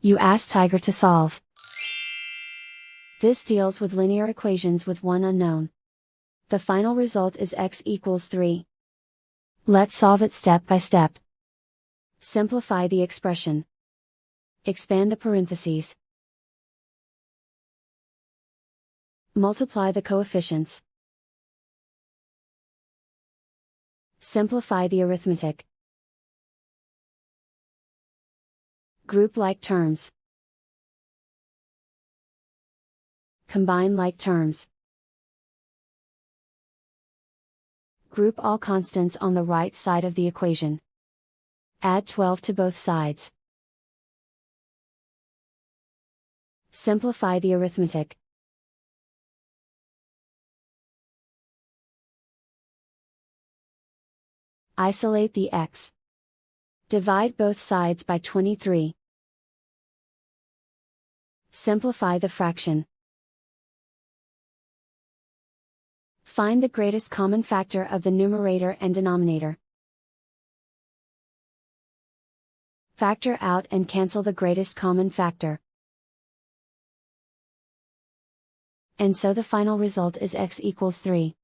You ask Tiger to solve. This deals with linear equations with one unknown. The final result is x equals 3. Let's solve it step by step. Simplify the expression. Expand the parentheses. Multiply the coefficients. Simplify the arithmetic. Group like terms. Combine like terms. Group all constants on the right side of the equation. Add 12 to both sides. Simplify the arithmetic. Isolate the x. Divide both sides by 23. Simplify the fraction. Find the greatest common factor of the numerator and denominator. Factor out and cancel the greatest common factor. And so the final result is x equals 3.